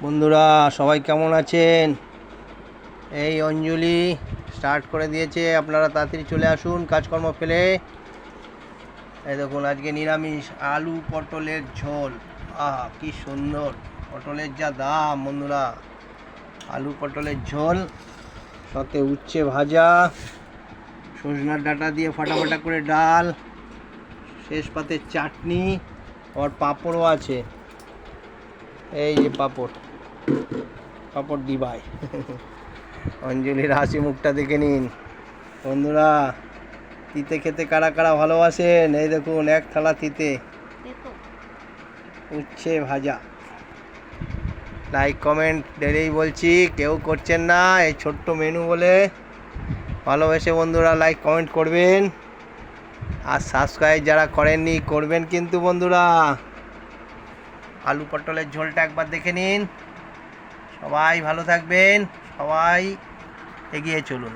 বন্ধুরা সবাই কেমন আছেন? এই অঞ্জলি স্টার্ট করে দিয়েছে, আপনারা তাড়াতাড়ি চলে আসুন কাজকর্ম ফেলে। এই দেখুন আজকে নিরামিষ আলু পটলের ঝোল। আহা কি সুন্দর! পটলের যা দাম বন্ধুরা, আলু পটলের ঝোল, সাথে উচ্ছে ভাজা, সজনার ডাঁটা দিয়ে ফাটাফাটা করে ডাল, শেষ পাতে চাটনি, আর পাঁপড়ও আছে। এই যে পাঁপড় ডিবায়। অঞ্জলির হাসি মুখটা দেখে নিন বন্ধুরা। তিতে খেতে কারা কারা ভালোবাসেন? এই দেখুন এক থালা তিতে, উচ্ছে ভাজা। লাইক কমেন্ট ডেলেই বলছি, কেউ করছেন না এই ছোট্ট মেনু বলে। ভালোবেসে বন্ধুরা লাইক কমেন্ট করবেন, আর সাবস্ক্রাইব যারা করেননি করবেন কিন্তু বন্ধুরা। আলু পটলের ঝোলটা একবার দেখে নিন। সবাই ভালো থাকবেন, সবাই এগিয়ে চলুন।